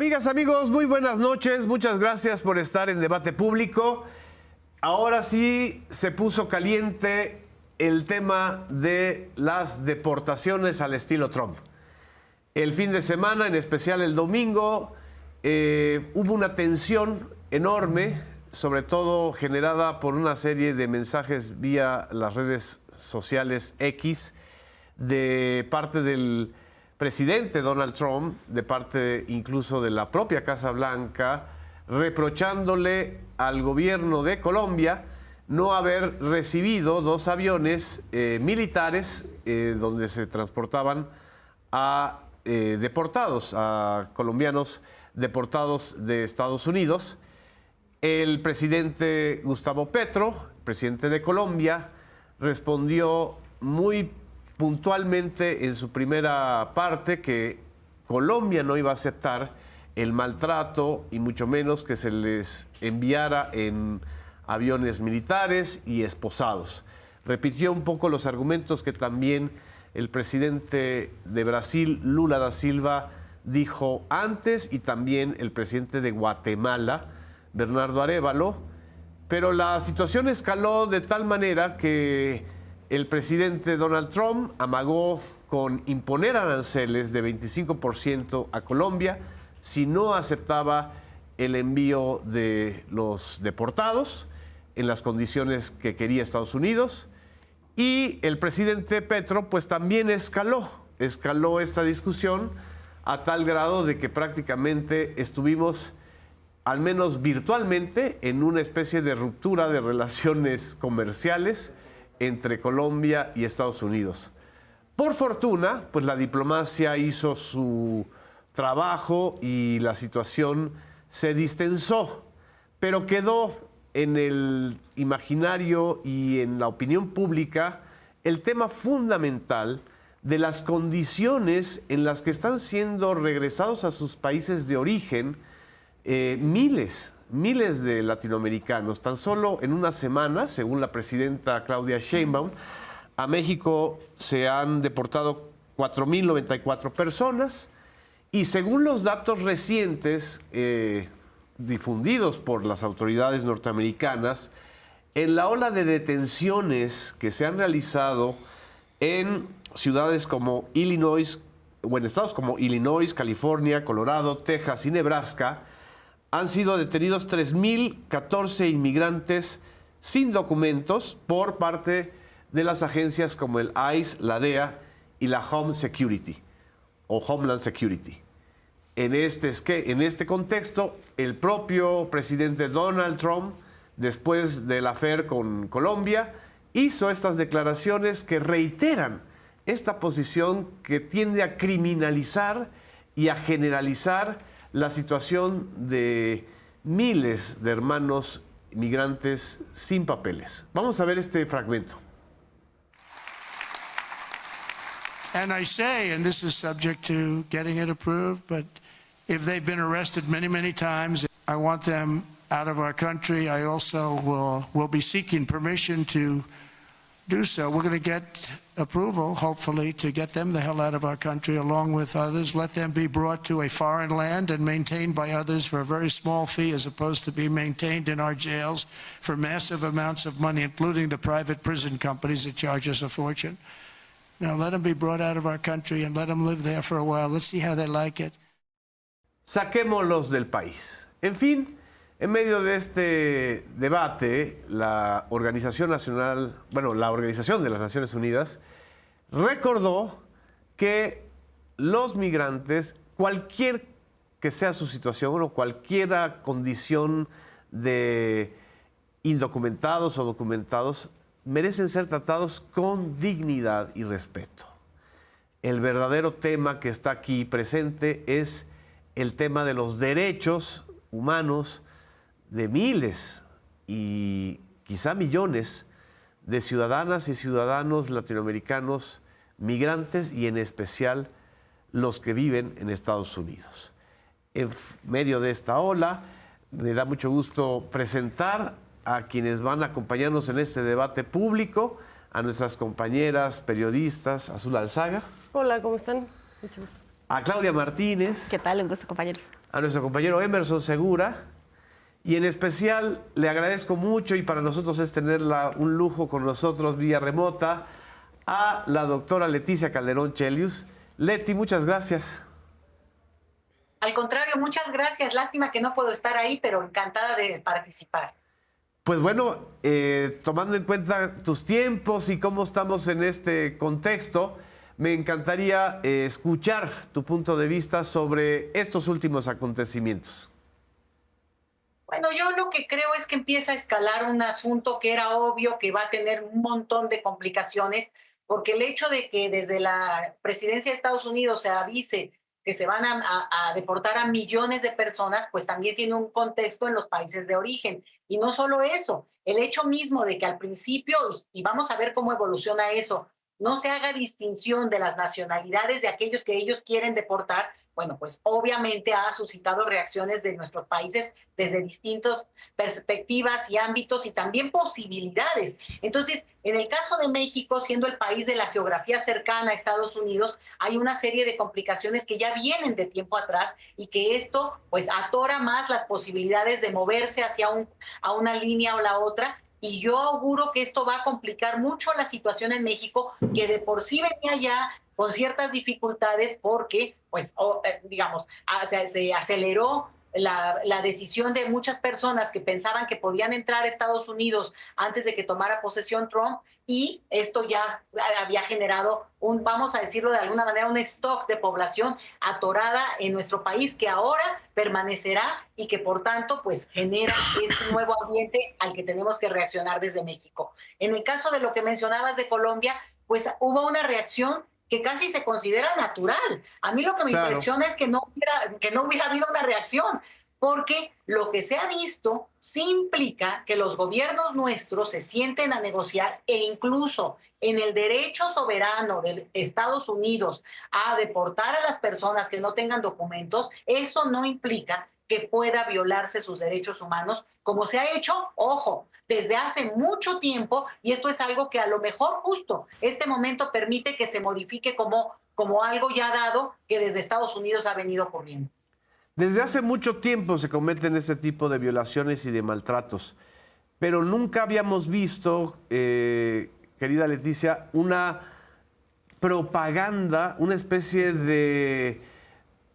Amigas, amigos, muy buenas noches. Muchas gracias por estar en Debate Público. Ahora sí se puso caliente el tema de las deportaciones al estilo Trump. El fin de semana, en especial el domingo, hubo una tensión enorme, sobre todo generada por una serie de mensajes vía las redes sociales X de parte del presidente Donald Trump, de parte incluso de la propia Casa Blanca, reprochándole al gobierno de Colombia no haber recibido dos aviones militares donde se transportaban a deportados, a colombianos deportados de Estados Unidos. El presidente Gustavo Petro, presidente de Colombia, respondió muy puntualmente en su primera parte que Colombia no iba a aceptar el maltrato y mucho menos que se les enviara en aviones militares y esposados. Repitió un poco los argumentos que también el presidente de Brasil, Lula da Silva, dijo antes, y también el presidente de Guatemala, Bernardo Arévalo, pero la situación escaló de tal manera que el presidente Donald Trump amagó con imponer aranceles de 25% a Colombia si no aceptaba el envío de los deportados en las condiciones que quería Estados Unidos. Y el presidente Petro pues también escaló esta discusión a tal grado de que prácticamente estuvimos, al menos virtualmente, en una especie de ruptura de relaciones comerciales entre Colombia y Estados Unidos. Por fortuna, pues la diplomacia hizo su trabajo y la situación se distensó, pero quedó en el imaginario y en la opinión pública el tema fundamental de las condiciones en las que están siendo regresados a sus países de origen miles de latinoamericanos. Tan solo en una semana, según la presidenta Claudia Sheinbaum, a México se han deportado 4.094 personas y según los datos recientes difundidos por las autoridades norteamericanas, en la ola de detenciones que se han realizado en ciudades como Illinois, o en estados como Illinois, California, Colorado, Texas y Nebraska, han sido detenidos 3.014 inmigrantes sin documentos por parte de las agencias como el ICE, la DEA y la Homeland Security. En este contexto, el propio presidente Donald Trump, después del affair con Colombia, hizo estas declaraciones que reiteran esta posición que tiende a criminalizar y a generalizar la situación de miles de hermanos migrantes sin papeles. Vamos a ver este fragmento. And I say, and this is subject to getting it approved, but if they've been arrested many, many times, I want them out of our country. I also will be seeking permission to do so. We're going to get approval, hopefully, to get them the hell out of our country along with others. Let them be brought to a foreign land and maintained by others for a very small fee as opposed to be maintained in our jails for massive amounts of money, including the private prison companies that charge us a fortune. Now, let them be brought out of our country and let them live there for a while. Let's see how they like it. Saquémoslos del país. En fin, en medio de este debate, la Organización de las Naciones Unidas recordó que los migrantes, cualquier que sea su situación o cualquier condición de indocumentados o documentados, merecen ser tratados con dignidad y respeto. El verdadero tema que está aquí presente es el tema de los derechos humanos de miles y quizá millones de ciudadanas y ciudadanos latinoamericanos migrantes y en especial los que viven en Estados Unidos. En medio de esta ola, me da mucho gusto presentar a quienes van a acompañarnos en este debate público, a nuestras compañeras periodistas, Azul Alzaga. Hola, ¿cómo están? Mucho gusto. A Claudia Martínez. ¿Qué tal? Un gusto, compañeros. a nuestro compañero Emerson Segura. Y en especial le agradezco mucho, y para nosotros es tenerla un lujo con nosotros vía remota, a la doctora Leticia Calderón Chelius. Leti, muchas gracias. Al contrario, muchas gracias. Lástima que no puedo estar ahí, pero encantada de participar. Pues bueno, tomando en cuenta tus tiempos y cómo estamos en este contexto, me encantaría escuchar tu punto de vista sobre estos últimos acontecimientos. Bueno, yo lo que creo es que empieza a escalar un asunto que era obvio que va a tener un montón de complicaciones, porque el hecho de que desde la presidencia de Estados Unidos se avise que se van a deportar a millones de personas, pues también tiene un contexto en los países de origen. Y no solo eso, el hecho mismo de que al principio, y vamos a ver cómo evoluciona eso, no se haga distinción de las nacionalidades de aquellos que ellos quieren deportar, bueno, pues obviamente ha suscitado reacciones de nuestros países desde distintas perspectivas y ámbitos y también posibilidades. Entonces, en el caso de México, siendo el país de la geografía cercana a Estados Unidos, hay una serie de complicaciones que ya vienen de tiempo atrás y que esto pues atora más las posibilidades de moverse hacia a una línea o la otra. Y yo auguro que esto va a complicar mucho la situación en México, que de por sí venía ya con ciertas dificultades porque, pues, digamos, se aceleró la decisión de muchas personas que pensaban que podían entrar a Estados Unidos antes de que tomara posesión Trump, y esto ya había generado vamos a decirlo de alguna manera, un stock de población atorada en nuestro país que ahora permanecerá y que por tanto pues genera este nuevo ambiente al que tenemos que reaccionar desde México. En el caso de lo que mencionabas de Colombia, pues hubo una reacción que casi se considera natural. A mí lo que me impresiona es que no hubiera habido una reacción, porque lo que se ha visto sí implica que los gobiernos nuestros se sienten a negociar, e incluso en el derecho soberano de Estados Unidos a deportar a las personas que no tengan documentos. Eso no implica que pueda violarse sus derechos humanos, como se ha hecho, ojo, desde hace mucho tiempo, y esto es algo que a lo mejor justo este momento permite que se modifique como algo ya dado que desde Estados Unidos ha venido ocurriendo. Desde hace mucho tiempo se cometen ese tipo de violaciones y de maltratos, pero nunca habíamos visto, querida Leticia, una propaganda, una especie de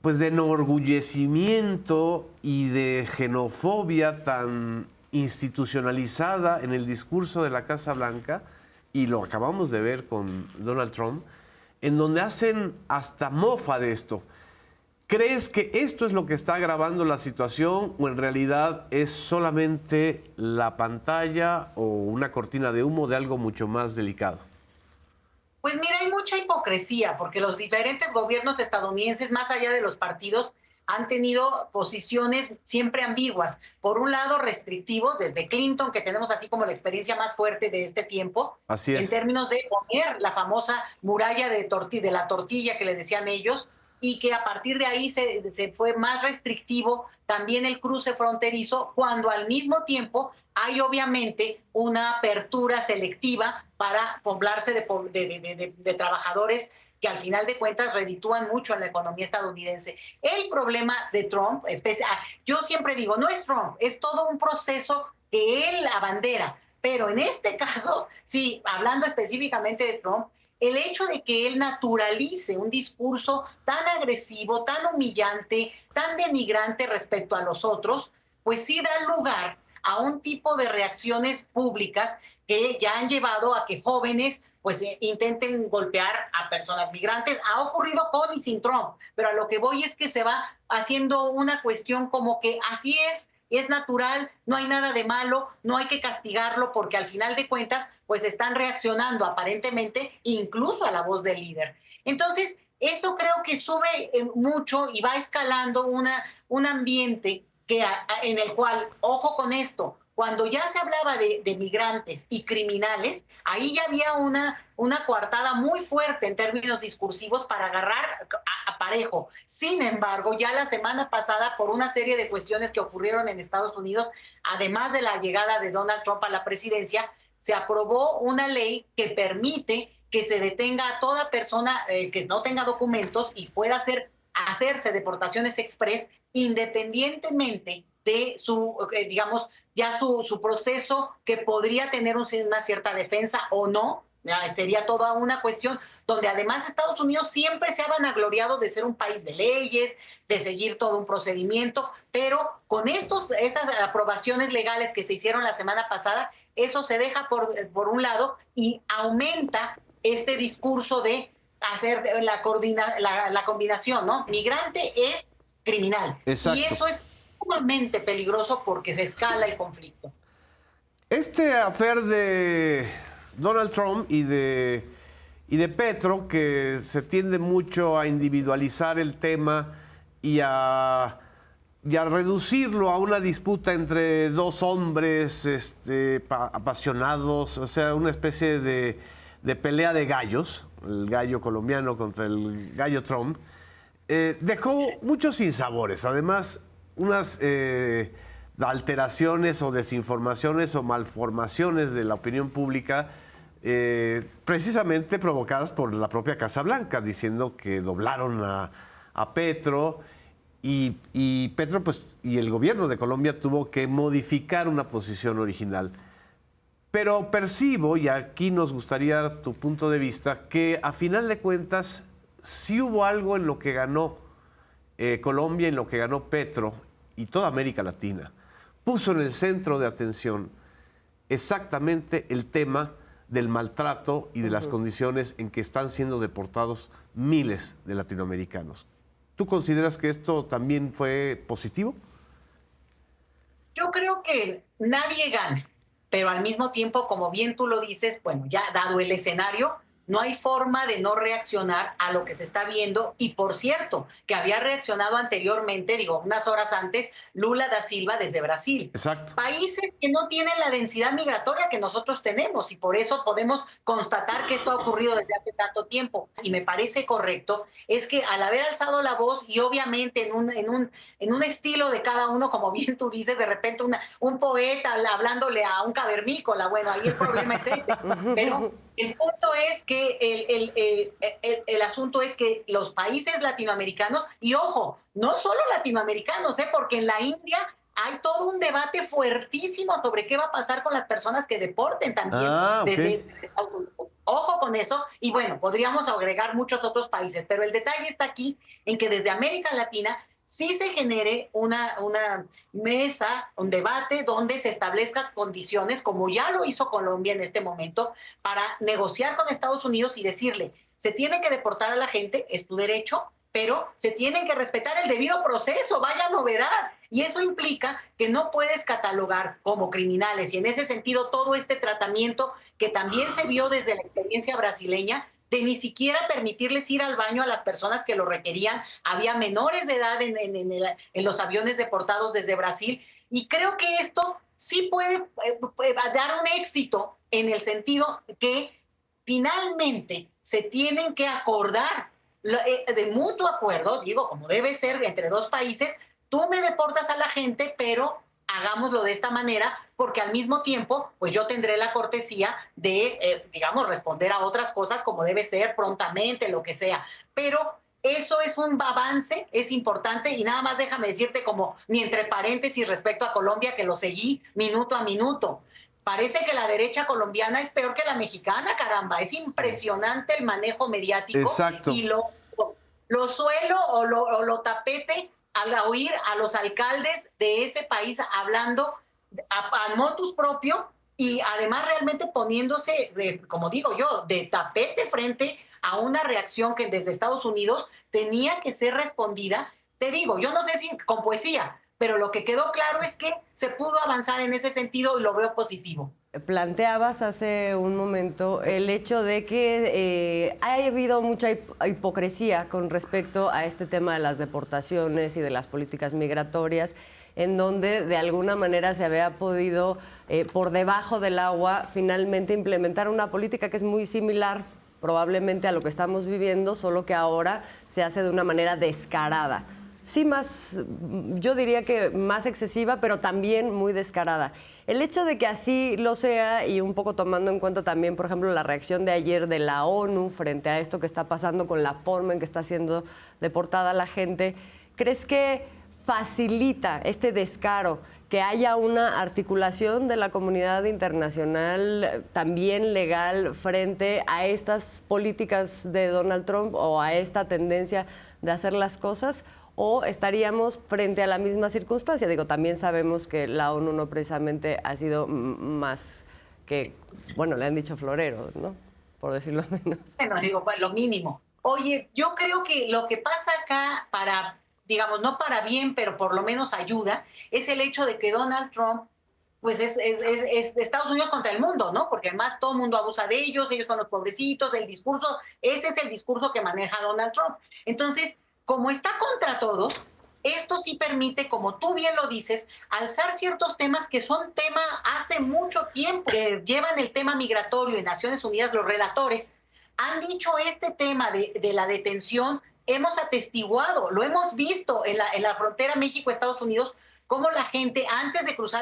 enorgullecimiento y de xenofobia tan institucionalizada en el discurso de la Casa Blanca, y lo acabamos de ver con Donald Trump, en donde hacen hasta mofa de esto. ¿Crees que esto es lo que está agravando la situación, o en realidad es solamente la pantalla o una cortina de humo de algo mucho más delicado? Pues mira, hay mucha hipocresía, porque los diferentes gobiernos estadounidenses, más allá de los partidos, han tenido posiciones siempre ambiguas. Por un lado, restrictivos, desde Clinton, que tenemos así como la experiencia más fuerte de este tiempo, Así es. en términos de poner la famosa muralla de la tortilla que le decían ellos, y que a partir de ahí se fue más restrictivo también el cruce fronterizo, cuando al mismo tiempo hay obviamente una apertura selectiva para poblarse de trabajadores que al final de cuentas reditúan mucho en la economía estadounidense. El problema de Trump, yo siempre digo, no es Trump, es todo un proceso que él abandera, pero en este caso, sí, hablando específicamente de Trump, el hecho de que él naturalice un discurso tan agresivo, tan humillante, tan denigrante respecto a los otros, pues sí da lugar a un tipo de reacciones públicas que ya han llevado a que jóvenes pues intenten golpear a personas migrantes. Ha ocurrido con y sin Trump, pero a lo que voy es que se va haciendo una cuestión como que así es natural, no hay nada de malo, no hay que castigarlo, porque al final de cuentas pues están reaccionando aparentemente incluso a la voz del líder. Entonces, eso creo que sube mucho y va escalando un ambiente en el cual, ojo con esto, cuando ya se hablaba de migrantes y criminales, ahí ya había una coartada muy fuerte en términos discursivos para agarrar a parejo. Sin embargo, ya la semana pasada, por una serie de cuestiones que ocurrieron en Estados Unidos, además de la llegada de Donald Trump a la presidencia, se aprobó una ley que permite que se detenga a toda persona que no tenga documentos y pueda hacerse deportaciones express independientemente de su, digamos, ya su proceso que podría tener una cierta defensa o no. Sería toda una cuestión donde además Estados Unidos siempre se ha vanagloriado de ser un país de leyes, de seguir todo un procedimiento, pero con estas aprobaciones legales que se hicieron la semana pasada, eso se deja por un lado y aumenta este discurso de hacer la combinación, ¿no? Migrante es criminal. Exacto. Y eso es sumamente peligroso porque se escala el conflicto. Este afer de Donald Trump y de Petro, que se tiende mucho a individualizar el tema y a reducirlo a una disputa entre dos hombres apasionados, o sea, una especie de pelea de gallos, el gallo colombiano contra el gallo Trump, dejó muchos sinsabores. Además, unas alteraciones o desinformaciones o malformaciones de la opinión pública, precisamente provocadas por la propia Casa Blanca, diciendo que doblaron a Petro y Petro, pues, y el gobierno de Colombia tuvo que modificar una posición original. Pero percibo, y aquí nos gustaría tu punto de vista, que a final de cuentas sí hubo algo en lo que ganó Colombia, en lo que ganó Petro y toda América Latina. Puso en el centro de atención exactamente el tema del maltrato y de las condiciones en que están siendo deportados miles de latinoamericanos. ¿Tú consideras que esto también fue positivo? Yo creo que nadie gana, pero al mismo tiempo, como bien tú lo dices, bueno, ya dado el escenario, no hay forma de no reaccionar a lo que se está viendo. Y por cierto, que había reaccionado anteriormente, digo, unas horas antes, Lula da Silva desde Brasil. Exacto. Países que no tienen la densidad migratoria que nosotros tenemos y por eso podemos constatar que esto ha ocurrido desde hace tanto tiempo. Y me parece correcto es que al haber alzado la voz y obviamente en un estilo de cada uno, como bien tú dices, de repente un poeta hablándole a un cavernícola, bueno, ahí el problema es este. Pero el punto es que el asunto es que los países latinoamericanos, y ojo, no solo latinoamericanos, porque en la India hay todo un debate fuertísimo sobre qué va a pasar con las personas que deporten también. Okay. Ojo con eso, y bueno, podríamos agregar muchos otros países, pero el detalle está aquí en que desde América Latina sí se genere una mesa, un debate donde se establezcan condiciones, como ya lo hizo Colombia en este momento, para negociar con Estados Unidos y decirle, se tiene que deportar a la gente, es tu derecho, pero se tienen que respetar el debido proceso, vaya novedad. Y eso implica que no puedes catalogar como criminales. Y en ese sentido, todo este tratamiento que también se vio desde la experiencia brasileña, de ni siquiera permitirles ir al baño a las personas que lo requerían. Había menores de edad en los aviones deportados desde Brasil. Y creo que esto sí puede dar un éxito en el sentido que finalmente se tienen que acordar de mutuo acuerdo, digo, como debe ser entre dos países, tú me deportas a la gente, pero hagámoslo de esta manera, porque al mismo tiempo, pues yo tendré la cortesía de, digamos, responder a otras cosas como debe ser prontamente, lo que sea. Pero eso es un avance, es importante, y nada más déjame decirte como mi entre paréntesis respecto a Colombia, que lo seguí minuto a minuto. Parece que la derecha colombiana es peor que la mexicana, caramba. Es impresionante el manejo mediático. Exacto. Y lo suelo o lo tapete al oír a los alcaldes de ese país hablando a motus propio y además realmente poniéndose, como digo yo, de tapete frente a una reacción que desde Estados Unidos tenía que ser respondida. Te digo, yo no sé si con poesía, pero lo que quedó claro es que se pudo avanzar en ese sentido y lo veo positivo. Planteabas hace un momento el hecho de que ha habido mucha hipocresía con respecto a este tema de las deportaciones y de las políticas migratorias, en donde de alguna manera se había podido, por debajo del agua, finalmente implementar una política que es muy similar probablemente a lo que estamos viviendo, solo que ahora se hace de una manera descarada. Sí, yo diría que más excesiva, pero también muy descarada. El hecho de que así lo sea, y un poco tomando en cuenta también, por ejemplo, la reacción de ayer de la ONU frente a esto que está pasando con la forma en que está siendo deportada la gente, ¿crees que facilita este descaro, que haya una articulación de la comunidad internacional también legal frente a estas políticas de Donald Trump o a esta tendencia de hacer las cosas? ¿O estaríamos frente a la misma circunstancia? Digo, también sabemos que la ONU no precisamente ha sido más que, bueno, le han dicho florero, ¿no? Por decirlo menos. Bueno, digo, lo mínimo. Oye, yo creo que lo que pasa acá para, digamos, no para bien, pero por lo menos ayuda, es el hecho de que Donald Trump, pues es Estados Unidos contra el mundo, ¿no? Porque además todo el mundo abusa de ellos son los pobrecitos, el discurso, ese es el discurso que maneja Donald Trump. Entonces, como está contra todos, esto sí permite, como tú bien lo dices, alzar ciertos temas que son tema hace mucho tiempo, que llevan el tema migratorio en Naciones Unidas, los relatores han dicho este tema de la detención, hemos atestiguado, lo hemos visto en la frontera México-Estados Unidos, cómo la gente antes de cruzar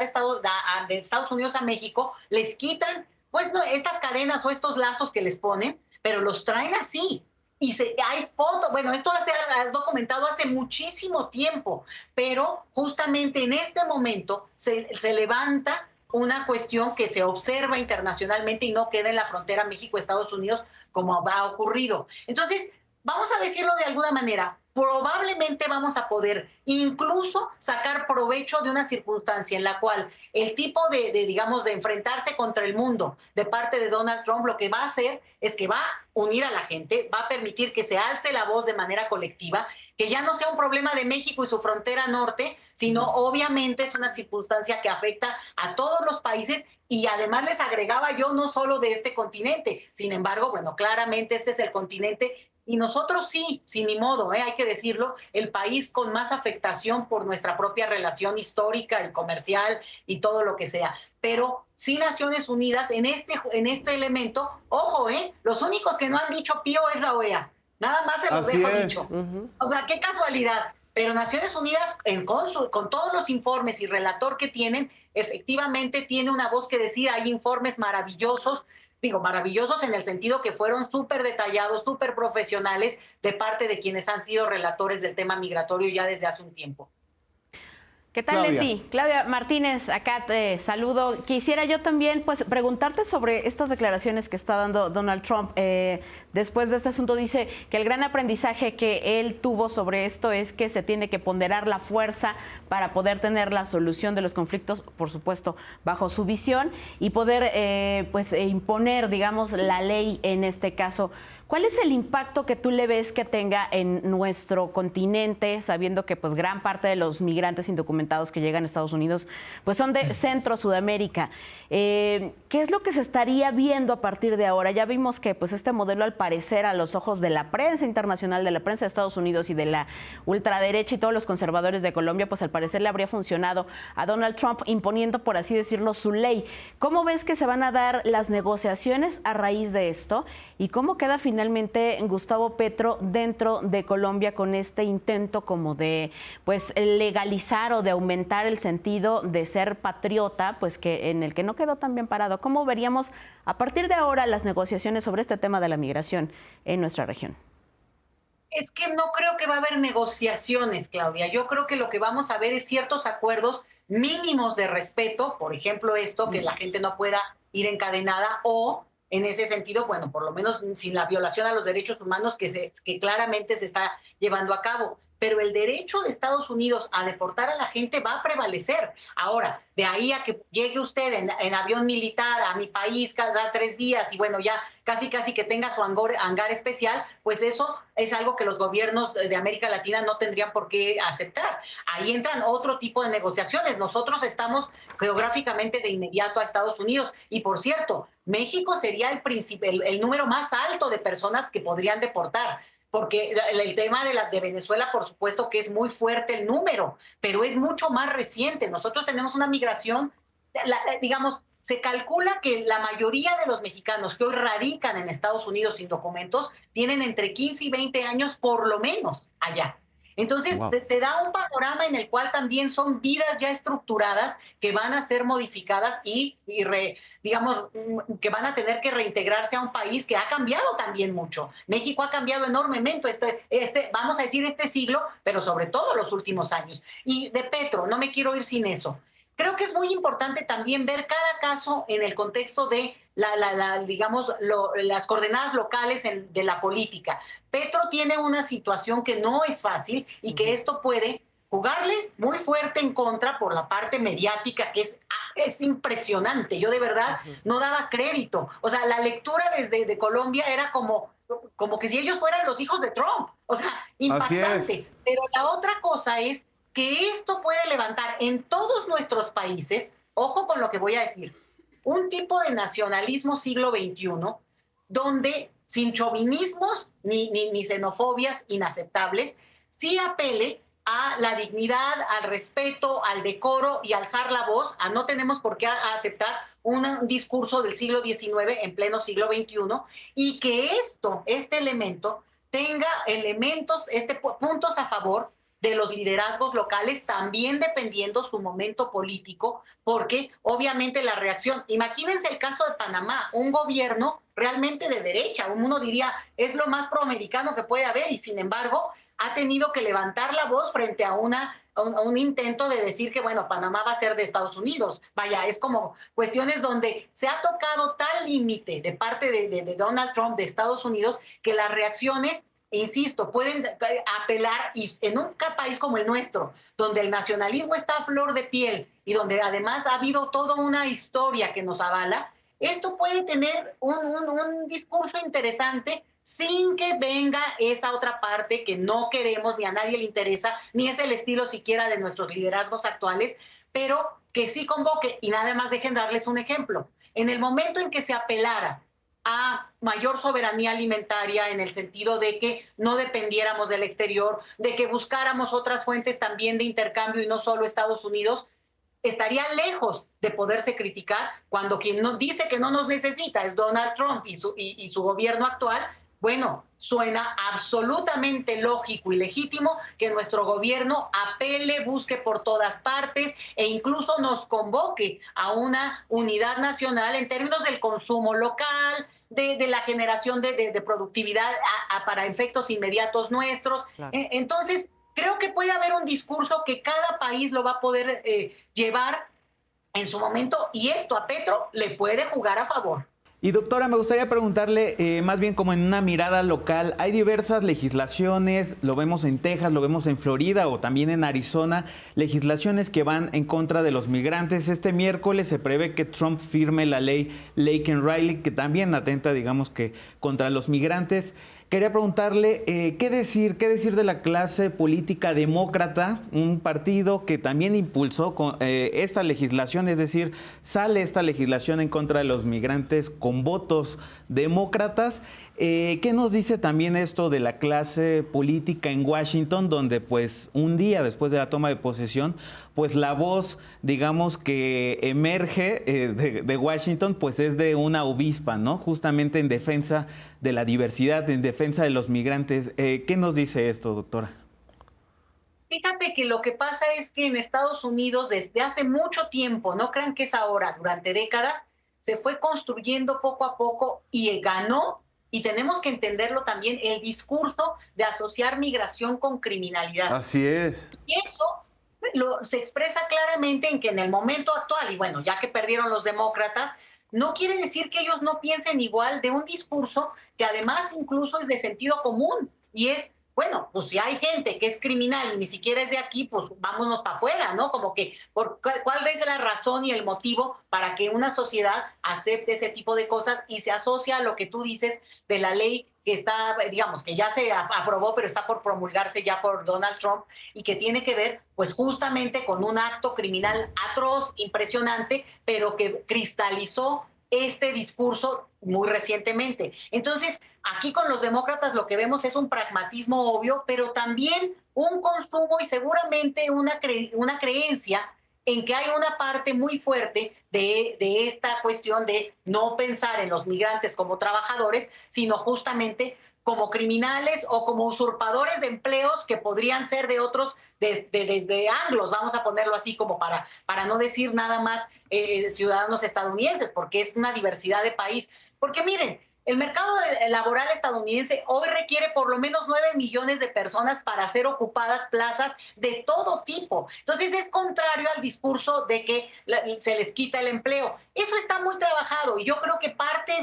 de Estados Unidos a México les quitan pues no, estas cadenas o estos lazos que les ponen, pero los traen así. Y hay fotos, bueno, esto se ha documentado hace muchísimo tiempo, pero justamente en este momento se levanta una cuestión que se observa internacionalmente y no queda en la frontera México-Estados Unidos como ha ocurrido. Entonces, vamos a decirlo de alguna manera, probablemente vamos a poder incluso sacar provecho de una circunstancia en la cual el tipo digamos, de enfrentarse contra el mundo de parte de Donald Trump lo que va a hacer es que va a unir a la gente, va a permitir que se alce la voz de manera colectiva, que ya no sea un problema de México y su frontera norte, sino obviamente es una circunstancia que afecta a todos los países y además les agregaba yo no solo de este continente. Sin embargo, bueno, claramente este es el continente y nosotros sí, sin ni modo, hay que decirlo, el país con más afectación por nuestra propia relación histórica y comercial y todo lo que sea. Pero sí Naciones Unidas en este elemento, ojo, los únicos que no han dicho pío es la OEA. Nada más se los dejo dicho. O sea, qué casualidad. Pero Naciones Unidas, con todos los informes y relator que tienen, efectivamente tiene una voz que decir, hay informes maravillosos, digo, maravillosos en el sentido que fueron súper detallados, súper profesionales de parte de quienes han sido relatores del tema migratorio ya desde hace un tiempo. ¿Qué tal, Claudia? Leti? Claudia Martínez, acá te saludo. Quisiera yo también pues preguntarte sobre estas declaraciones que está dando Donald Trump. Después de este asunto dice que el gran aprendizaje que él tuvo sobre esto es que se tiene que ponderar la fuerza para poder tener la solución de los conflictos, por supuesto, bajo su visión y poder imponer, digamos, la ley en este caso. ¿Cuál es el impacto que tú le ves que tenga en nuestro continente, sabiendo que pues gran parte de los migrantes indocumentados que llegan a Estados Unidos pues son de Centro, Sudamérica? ¿Qué es lo que se estaría viendo a partir de ahora? Ya vimos que pues este modelo, al parecer, a los ojos de la prensa internacional, de la prensa de Estados Unidos y de la ultraderecha y todos los conservadores de Colombia, pues al parecer le habría funcionado a Donald Trump imponiendo, por así decirlo, su ley. ¿Cómo ves que se van a dar las negociaciones a raíz de esto? ¿Y cómo queda finalmente Gustavo Petro dentro de Colombia con este intento como de pues legalizar o de aumentar el sentido de ser patriota, pues que en el que no quedó tan bien parado? ¿Cómo veríamos a partir de ahora las negociaciones sobre este tema de la migración en nuestra región? Es que no creo que va a haber negociaciones, Claudia. Yo creo que lo que vamos a ver es ciertos acuerdos mínimos de respeto, por ejemplo esto, que la gente no pueda ir encadenada o en ese sentido, bueno, por lo menos sin la violación a los derechos humanos que claramente se está llevando a cabo. Pero el derecho de Estados Unidos a deportar a la gente va a prevalecer. Ahora, de ahí a que llegue usted en avión militar a mi país cada 3 días y bueno, ya casi que tenga su hangar especial, pues eso es algo que los gobiernos de América Latina no tendrían por qué aceptar. Ahí entran otro tipo de negociaciones. Nosotros estamos geográficamente de inmediato a Estados Unidos y, por cierto, México sería el número más alto de personas que podrían deportar. Porque el tema de Venezuela, por supuesto que es muy fuerte el número, pero es mucho más reciente. Nosotros tenemos una migración, digamos, se calcula que la mayoría de los mexicanos que hoy radican en Estados Unidos sin documentos tienen entre 15 y 20 años por lo menos allá. Entonces, Wow. te da un panorama en el cual también son vidas ya estructuradas que van a ser modificadas digamos, que van a tener que reintegrarse a un país que ha cambiado también mucho. México ha cambiado enormemente vamos a decir, este siglo, pero sobre todo los últimos años. Y de Petro, no me quiero ir sin eso. Creo que es muy importante también ver cada caso en el contexto de digamos, las coordenadas locales de la política. Petro tiene una situación que no es fácil y que esto puede jugarle muy fuerte en contra por la parte mediática, que es impresionante. Yo de verdad no daba crédito. O sea, la lectura desde Colombia era como que si ellos fueran los hijos de Trump. O sea, impactante. Pero la otra cosa es que esto puede levantar en todos nuestros países, ojo con lo que voy a decir, un tipo de nacionalismo siglo XXI, donde sin chauvinismos ni xenofobias inaceptables, sí apele a la dignidad, al respeto, al decoro y alzar la voz. No tenemos por qué aceptar un discurso del siglo XIX en pleno siglo XXI, y que este elemento tenga puntos a favor de los liderazgos locales, también dependiendo su momento político, porque obviamente la reacción, imagínense el caso de Panamá, un gobierno realmente de derecha, uno diría, es lo más proamericano que puede haber, y sin embargo ha tenido que levantar la voz frente a un intento de decir que, bueno, Panamá va a ser de Estados Unidos. Vaya, es como cuestiones donde se ha tocado tal límite de parte de Donald Trump, de Estados Unidos, que las reacciones, insisto, pueden apelar, y en un país como el nuestro, donde el nacionalismo está a flor de piel y donde además ha habido toda una historia que nos avala, esto puede tener un discurso interesante sin que venga esa otra parte que no queremos, ni a nadie le interesa, ni es el estilo siquiera de nuestros liderazgos actuales, pero que sí convoque. Y nada más dejen darles un ejemplo. En el momento en que se apelara a mayor soberanía alimentaria, en el sentido de que no dependiéramos del exterior, de que buscáramos otras fuentes también de intercambio y no solo Estados Unidos, estaría lejos de poderse criticar cuando quien dice que no nos necesita es Donald Trump y su gobierno actual. Bueno, suena absolutamente lógico y legítimo que nuestro gobierno apele, busque por todas partes e incluso nos convoque a una unidad nacional en términos del consumo local, de la generación de productividad para efectos inmediatos nuestros. Claro. Entonces, creo que puede haber un discurso que cada país lo va a poder llevar en su momento, y esto a Petro le puede jugar a favor. Y doctora, me gustaría preguntarle, más bien como en una mirada local, hay diversas legislaciones, lo vemos en Texas, lo vemos en Florida o también en Arizona, legislaciones que van en contra de los migrantes. Este miércoles se prevé que Trump firme la ley Lake and Riley, que también atenta, digamos que, contra los migrantes. Quería preguntarle, ¿qué decir de la clase política demócrata, un partido que también impulsó esta legislación, es decir, sale esta legislación en contra de los migrantes con votos demócratas? ¿Qué nos dice también esto de la clase política en Washington, donde pues un día después de la toma de posesión, pues la voz, digamos, que emerge de Washington, pues es de una obispa, ¿no? Justamente en defensa de la diversidad, en defensa de los migrantes. ¿Qué nos dice esto, doctora? Fíjate que lo que pasa es que en Estados Unidos desde hace mucho tiempo, no crean que es ahora, durante décadas, se fue construyendo poco a poco y ganó, y tenemos que entenderlo también, el discurso de asociar migración con criminalidad. Así es. Y eso se expresa claramente en que en el momento actual, y bueno, ya que perdieron los demócratas, no quiere decir que ellos no piensen igual de un discurso que además incluso es de sentido común, y es, bueno, pues si hay gente que es criminal y ni siquiera es de aquí, pues vámonos para afuera, ¿no? Como que, ¿cuál es la razón y el motivo para que una sociedad acepte ese tipo de cosas y se asocia a lo que tú dices de la ley que está, digamos, que ya se aprobó, pero está por promulgarse ya por Donald Trump, y que tiene que ver, pues justamente con un acto criminal atroz, impresionante, pero que cristalizó este discurso muy recientemente. Entonces, aquí con los demócratas lo que vemos es un pragmatismo obvio, pero también un consumo y seguramente una creencia en que hay una parte muy fuerte de esta cuestión de no pensar en los migrantes como trabajadores, sino justamente como criminales o como usurpadores de empleos que podrían ser de otros, de anglos, vamos a ponerlo así como para no decir nada más ciudadanos estadounidenses, porque es una diversidad de país. Porque miren, el mercado laboral estadounidense hoy requiere por lo menos 9 millones de personas para ser ocupadas plazas de todo tipo. Entonces es contrario al discurso de que se les quita el empleo. Eso está muy trabajado y yo creo que parte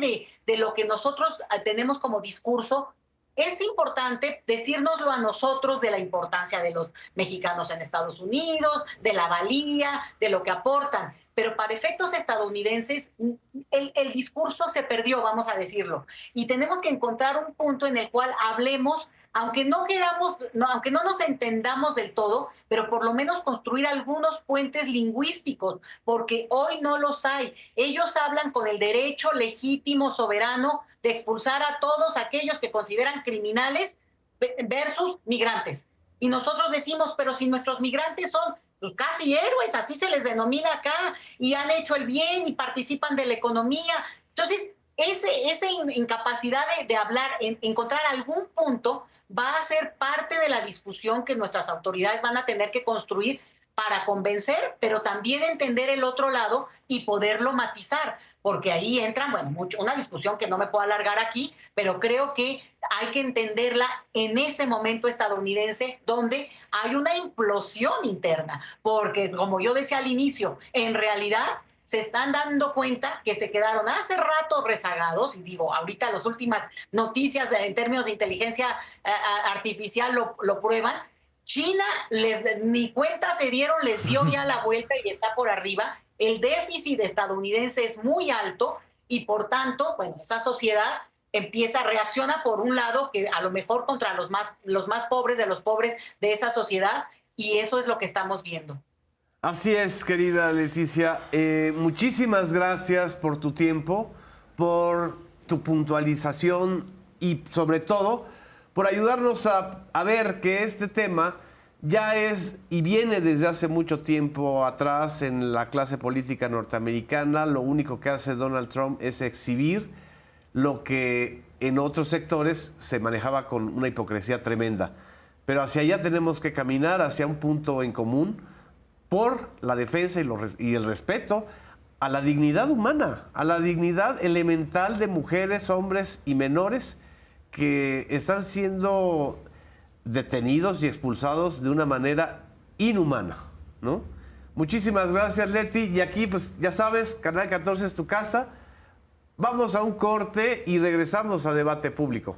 de lo que nosotros tenemos como discurso es importante decírnoslo a nosotros de la importancia de los mexicanos en Estados Unidos, de la valía, de lo que aportan. Pero para efectos estadounidenses, el discurso se perdió, vamos a decirlo. Y tenemos que encontrar un punto en el cual hablemos, aunque no queramos, aunque no nos entendamos del todo, pero por lo menos construir algunos puentes lingüísticos, porque hoy no los hay. Ellos hablan con el derecho legítimo, soberano, de expulsar a todos aquellos que consideran criminales versus migrantes. Y nosotros decimos, pero si nuestros migrantes son pues casi héroes, así se les denomina acá, y han hecho el bien y participan de la economía. Entonces, esa incapacidad de hablar, encontrar algún punto, va a ser parte de la discusión que nuestras autoridades van a tener que construir para convencer, pero también entender el otro lado y poderlo matizar, porque ahí entra, bueno, una discusión que no me puedo alargar aquí, pero creo que hay que entenderla en ese momento estadounidense donde hay una implosión interna, porque como yo decía al inicio, en realidad se están dando cuenta que se quedaron hace rato rezagados, y digo, ahorita las últimas noticias en términos de inteligencia artificial lo prueban. China ni cuenta se dieron, les dio ya la vuelta y está por arriba. El déficit estadounidense es muy alto y por tanto, bueno, esa sociedad reacciona por un lado que a lo mejor contra los más pobres de los pobres de esa sociedad, y eso es lo que estamos viendo. Así es, querida Leticia. Muchísimas gracias por tu tiempo, por tu puntualización y sobre todo por ayudarnos a ver que este tema ya es y viene desde hace mucho tiempo atrás en la clase política norteamericana. Lo único que hace Donald Trump es exhibir lo que en otros sectores se manejaba con una hipocresía tremenda. Pero hacia allá tenemos que caminar, hacia un punto en común, por la defensa y el respeto a la dignidad humana, a la dignidad elemental de mujeres, hombres y menores que están siendo detenidos y expulsados de una manera inhumana, ¿no? Muchísimas gracias, Leti. Y aquí, pues ya sabes, Canal 14 es tu casa. Vamos a un corte y regresamos a Debate Público.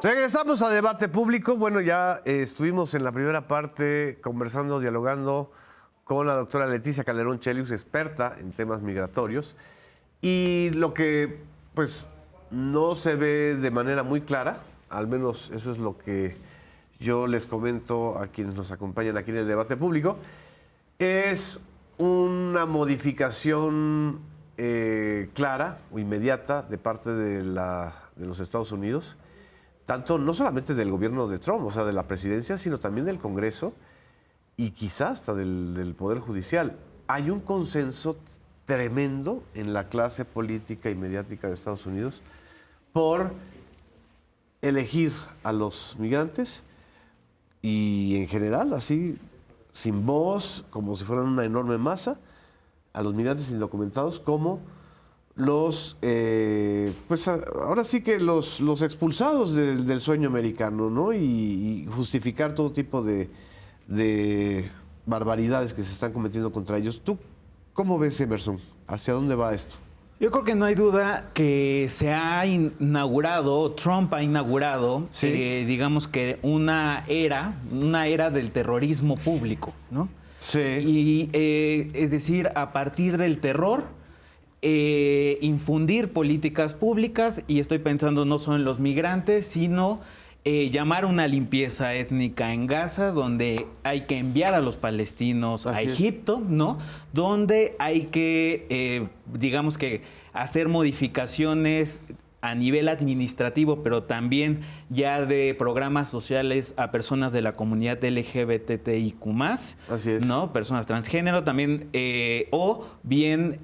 Regresamos a Debate Público. Bueno, ya estuvimos en la primera parte conversando, dialogando con la doctora Leticia Calderón Chelius, experta en temas migratorios. Y lo que pues no se ve de manera muy clara, al menos eso es lo que yo les comento a quienes nos acompañan aquí en el Debate Público, es una modificación clara o inmediata de parte de los Estados Unidos, tanto no solamente del gobierno de Trump, o sea, de la presidencia, sino también del Congreso y quizás hasta del Poder Judicial. Hay un consenso tremendo en la clase política y mediática de Estados Unidos por elegir a los migrantes y en general, así, sin voz, como si fueran una enorme masa, a los migrantes indocumentados como los, pues ahora sí que los expulsados del sueño americano, ¿no? Y justificar todo tipo de barbaridades que se están cometiendo contra ellos. ¿Tú cómo ves, Emerson? ¿Hacia dónde va esto? Yo creo que no hay duda que se ha inaugurado, Trump ha inaugurado, Sí. digamos que una era del terrorismo público, ¿no? Sí. Y es decir, a partir del terror, infundir políticas públicas, y estoy pensando no solo en los migrantes, sino llamar una limpieza étnica en Gaza, donde hay que enviar a los palestinos a Egipto, ¿no? Donde hay que, digamos que, hacer modificaciones a nivel administrativo, pero también ya de programas sociales a personas de la comunidad LGBTIQ+, Así es. ¿no? Personas transgénero también, o bien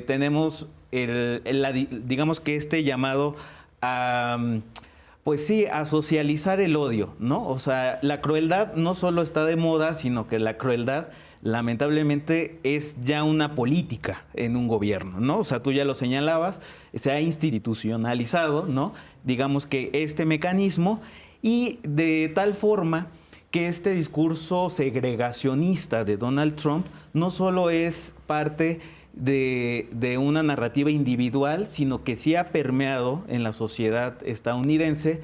tenemos digamos que este llamado a, pues sí, a socializar el odio, ¿no? O sea, la crueldad no solo está de moda, sino que la crueldad lamentablemente es ya una política en un gobierno, ¿no? O sea, tú ya lo señalabas, se ha institucionalizado, ¿no? Digamos que este mecanismo, y de tal forma que este discurso segregacionista de Donald Trump no solo es parte de una narrativa individual, sino que sí ha permeado en la sociedad estadounidense.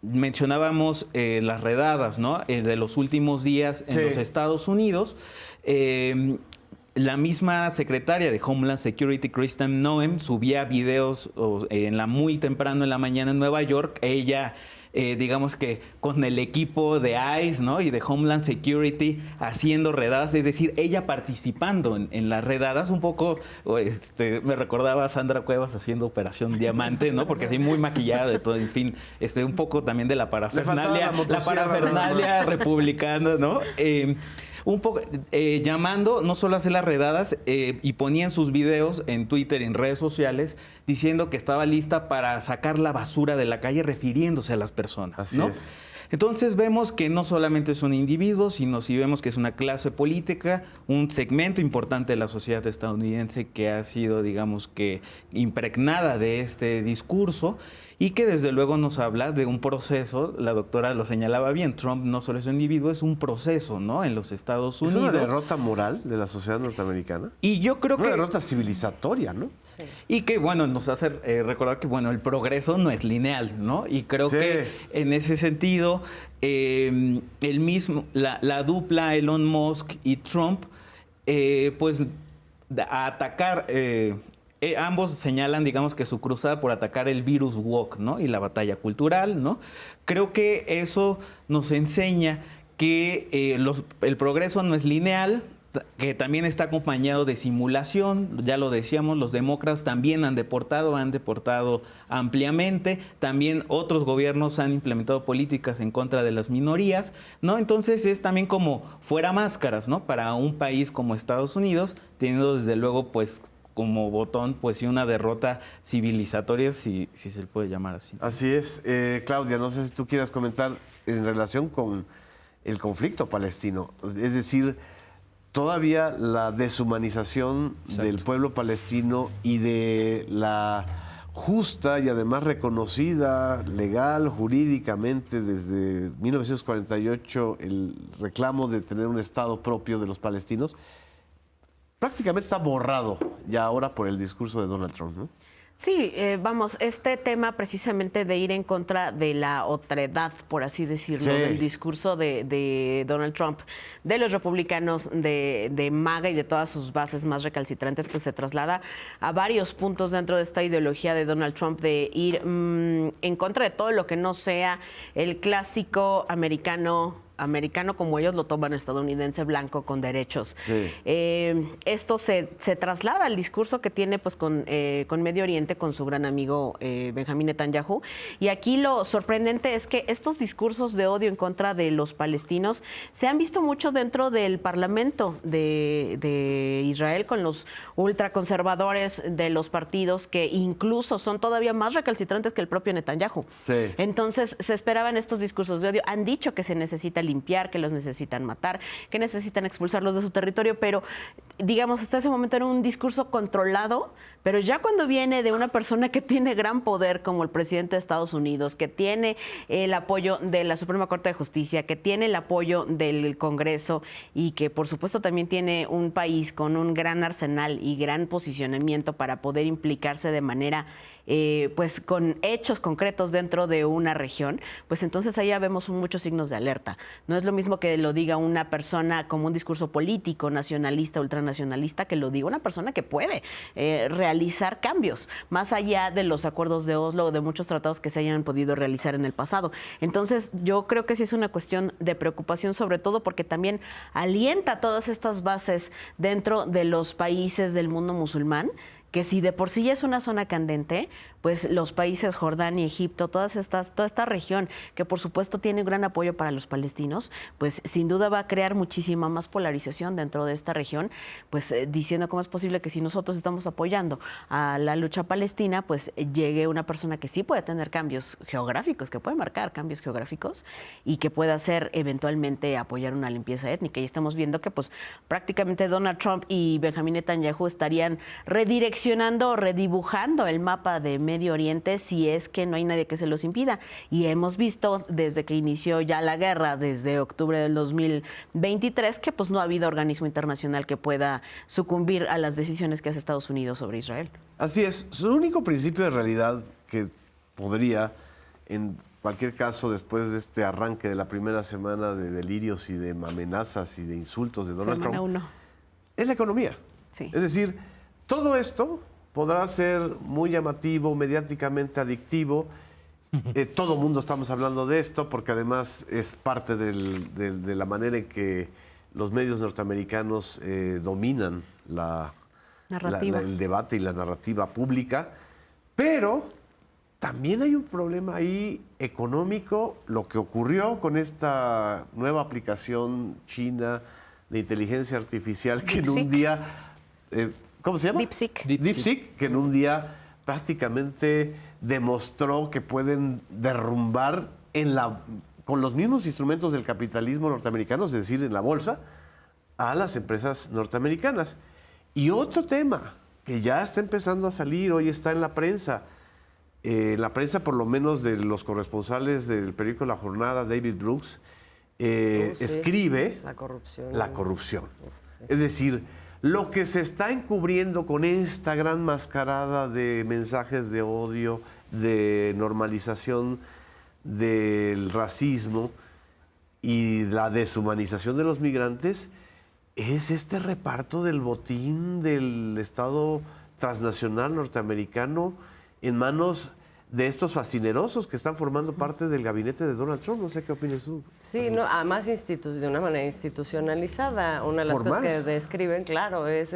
Mencionábamos las redadas, ¿no? De los últimos días en los Estados Unidos. La misma secretaria de Homeland Security, Kristen Noem, subía videos muy temprano en la mañana en Nueva York. Ella, digamos que con el equipo de ICE, ¿no? Y de Homeland Security haciendo redadas, es decir, ella participando en las redadas, un poco, me recordaba a Sandra Cuevas haciendo Operación Diamante, ¿no? Porque así muy maquillada de todo, en fin, un poco también de la parafernalia republicana, ¿no? Un poco llamando no solo a hacer las redadas, y ponía en sus videos en Twitter y en redes sociales diciendo que estaba lista para sacar la basura de la calle, refiriéndose a las personas. Así ¿no? es. Entonces vemos que no solamente son individuos, sino sí vemos que es una clase política, un segmento importante de la sociedad estadounidense que ha sido, digamos que, impregnada de este discurso, y que desde luego nos habla de un proceso. La doctora lo señalaba bien, Trump no solo es un individuo, es un proceso, ¿no? En los Estados Unidos. Es una derrota moral de la sociedad norteamericana. Y yo creo una que... derrota civilizatoria, ¿no? Sí. Y que, bueno, nos hace recordar que, bueno, el progreso no es lineal, ¿no? Y creo que en ese sentido, la dupla Elon Musk y Trump, pues, a atacar... ambos señalan, digamos, que su cruzada por atacar el virus woke, ¿no? Y la batalla cultural, ¿no? Creo que eso nos enseña que el progreso no es lineal, que también está acompañado de simulación. Ya lo decíamos, los demócratas también han deportado ampliamente. También otros gobiernos han implementado políticas en contra de las minorías, ¿no? Entonces es también como fuera máscaras, ¿no? Para un país como Estados Unidos, teniendo desde luego, pues, como botón, pues sí, una derrota civilizatoria, si se le puede llamar así. Así es. Claudia, no sé si tú quieras comentar en relación con el conflicto palestino. Es decir, todavía la deshumanización del pueblo palestino y de la justa y además reconocida legal, jurídicamente, desde 1948, el reclamo de tener un Estado propio de los palestinos, prácticamente está borrado ya ahora por el discurso de Donald Trump, ¿no? Sí, vamos, este tema precisamente de ir en contra de la otredad, por así decirlo, del discurso de Donald Trump, de los republicanos, de MAGA y de todas sus bases más recalcitrantes, pues se traslada a varios puntos dentro de esta ideología de Donald Trump de ir en contra de todo lo que no sea el clásico americano como ellos lo toman, estadounidense blanco con derechos. Sí. Esto se traslada al discurso que tiene pues con Medio Oriente, con su gran amigo Benjamín Netanyahu. Y aquí lo sorprendente es que estos discursos de odio en contra de los palestinos se han visto mucho dentro del Parlamento de Israel, con los ultraconservadores de los partidos que incluso son todavía más recalcitrantes que el propio Netanyahu. Sí. Entonces se esperaban estos discursos de odio. Han dicho que se necesita limpiar, que los necesitan matar, que necesitan expulsarlos de su territorio, pero digamos hasta ese momento era un discurso controlado, pero ya cuando viene de una persona que tiene gran poder como el presidente de Estados Unidos, que tiene el apoyo de la Suprema Corte de Justicia, que tiene el apoyo del Congreso y que por supuesto también tiene un país con un gran arsenal y gran posicionamiento para poder implicarse de manera pues con hechos concretos dentro de una región, pues entonces ahí ya vemos muchos signos de alerta. No es lo mismo que lo diga una persona como un discurso político, nacionalista, ultranacionalista, que lo diga una persona que puede realizar cambios, más allá de los acuerdos de Oslo o de muchos tratados que se hayan podido realizar en el pasado. Entonces yo creo que sí es una cuestión de preocupación, sobre todo porque también alienta todas estas bases dentro de los países del mundo musulmán, que si de por sí ya es una zona candente, pues los países Jordania, Egipto, toda esta región, que por supuesto tiene un gran apoyo para los palestinos, pues sin duda va a crear muchísima más polarización dentro de esta región, pues diciendo cómo es posible que si nosotros estamos apoyando a la lucha palestina, pues llegue una persona que sí puede tener cambios geográficos, que puede marcar cambios geográficos y que pueda hacer eventualmente apoyar una limpieza étnica. Y estamos viendo que pues prácticamente Donald Trump y Benjamín Netanyahu estarían redireccionando o redibujando el mapa de Medio Oriente si es que no hay nadie que se los impida. Y hemos visto desde que inició ya la guerra, desde octubre del 2023, que pues no ha habido organismo internacional que pueda sucumbir a las decisiones que hace Estados Unidos sobre Israel. Así es. Su único principio de realidad que podría, en cualquier caso, después de este arranque de la primera semana de delirios y de amenazas y de insultos de Donald Trump, es la economía. Sí. Es decir, todo esto podrá ser muy llamativo, mediáticamente adictivo. Todo el mundo estamos hablando de esto porque además es parte de la manera en que los medios norteamericanos dominan el debate y la narrativa pública. Pero también hay un problema ahí económico, lo que ocurrió con esta nueva aplicación china de inteligencia artificial que en un día... ¿Cómo se llama? DeepSeek. DeepSeek, que en un día prácticamente demostró que pueden derrumbar con los mismos instrumentos del capitalismo norteamericano, es decir, en la bolsa, a las empresas norteamericanas. Y otro tema que ya está empezando a salir, hoy está en la prensa por lo menos de los corresponsales del periódico La Jornada, David Brooks, escribe la corrupción. La corrupción. Es decir, lo que se está encubriendo con esta gran mascarada de mensajes de odio, de normalización del racismo y la deshumanización de los migrantes, es este reparto del botín del Estado transnacional norteamericano en manos de estos fascinerosos que están formando parte del gabinete de Donald Trump. No sé qué opinas tú. Sí, no, además de una manera institucionalizada. Una de las cosas que describen, claro, es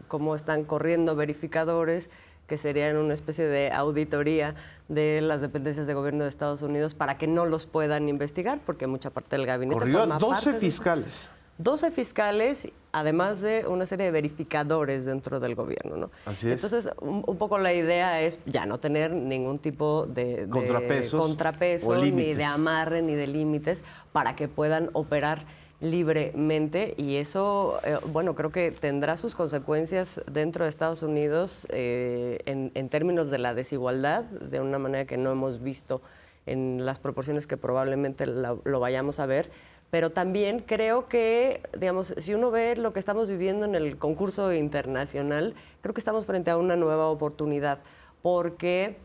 cómo están corriendo verificadores que serían una especie de auditoría de las dependencias de gobierno de Estados Unidos para que no los puedan investigar, porque mucha parte del gabinete corrió forma a 12 parte fiscales. 12 fiscales, además de una serie de verificadores dentro del gobierno, ¿no? Así es. Entonces, un poco la idea es ya no tener ningún tipo de contrapeso ni de amarre, ni de límites, para que puedan operar libremente. Y eso, bueno, creo que tendrá sus consecuencias dentro de Estados Unidos en términos de la desigualdad, de una manera que no hemos visto en las proporciones que probablemente lo vayamos a ver. Pero también creo que, digamos, si uno ve lo que estamos viviendo en el concurso internacional, creo que estamos frente a una nueva oportunidad. Porque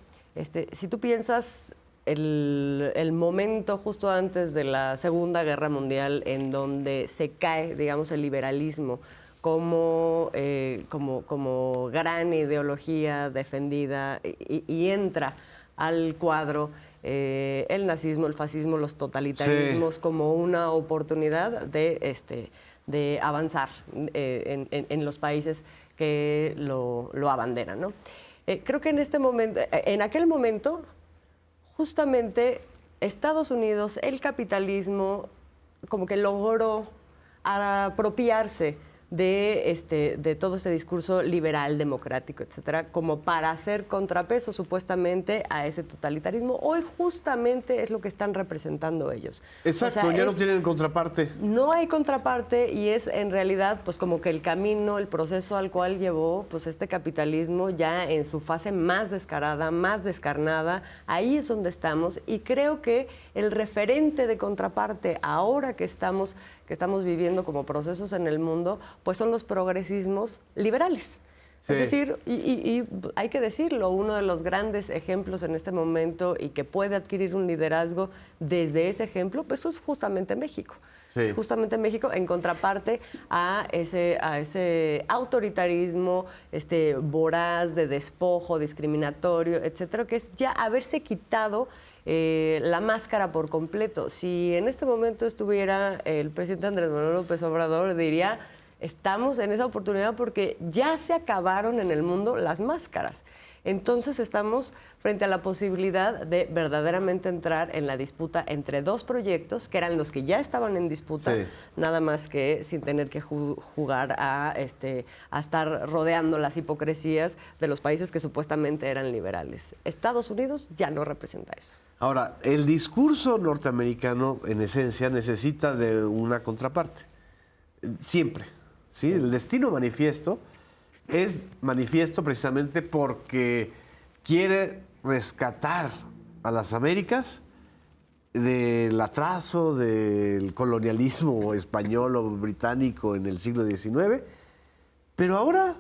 si tú piensas el momento justo antes de la Segunda Guerra Mundial en donde se cae, digamos, el liberalismo como gran ideología defendida y entra al cuadro el nazismo, el fascismo, los totalitarismos, sí, como una oportunidad de avanzar en los países que lo abanderan, ¿no? Creo que en aquel momento, justamente Estados Unidos, el capitalismo, como que logró apropiarse de todo este discurso liberal, democrático, etcétera, como para hacer contrapeso supuestamente a ese totalitarismo. Hoy justamente es lo que están representando ellos. Exacto, o sea, ya no tienen contraparte. No hay contraparte y es en realidad pues como que el camino, el proceso al cual llevó pues este capitalismo ya en su fase más descarada, más descarnada. Ahí es donde estamos y creo que el referente de contraparte ahora que estamos viviendo como procesos en el mundo, pues son los progresismos liberales. Sí. Es decir, y hay que decirlo, uno de los grandes ejemplos en este momento y que puede adquirir un liderazgo desde ese ejemplo, pues es justamente México. Sí. Es justamente México en contraparte a ese autoritarismo voraz, de despojo, discriminatorio, etcétera, que es ya haberse quitado la máscara por completo. Si en este momento estuviera el presidente Andrés Manuel López Obrador, diría, Estamos en esa oportunidad porque ya se acabaron en el mundo las máscaras. Entonces estamos frente a la posibilidad de verdaderamente entrar en la disputa entre dos proyectos que eran los que ya estaban en disputa, Sí. nada más que sin tener que jugar a estar rodeando las hipocresías de los países que supuestamente eran liberales. Estados Unidos ya no representa eso. Ahora, el discurso norteamericano, en esencia, necesita de una contraparte. Siempre. ¿Sí? El destino manifiesto es manifiesto precisamente porque quiere rescatar a las Américas del atraso del colonialismo español o británico en el siglo XIX, pero ahora,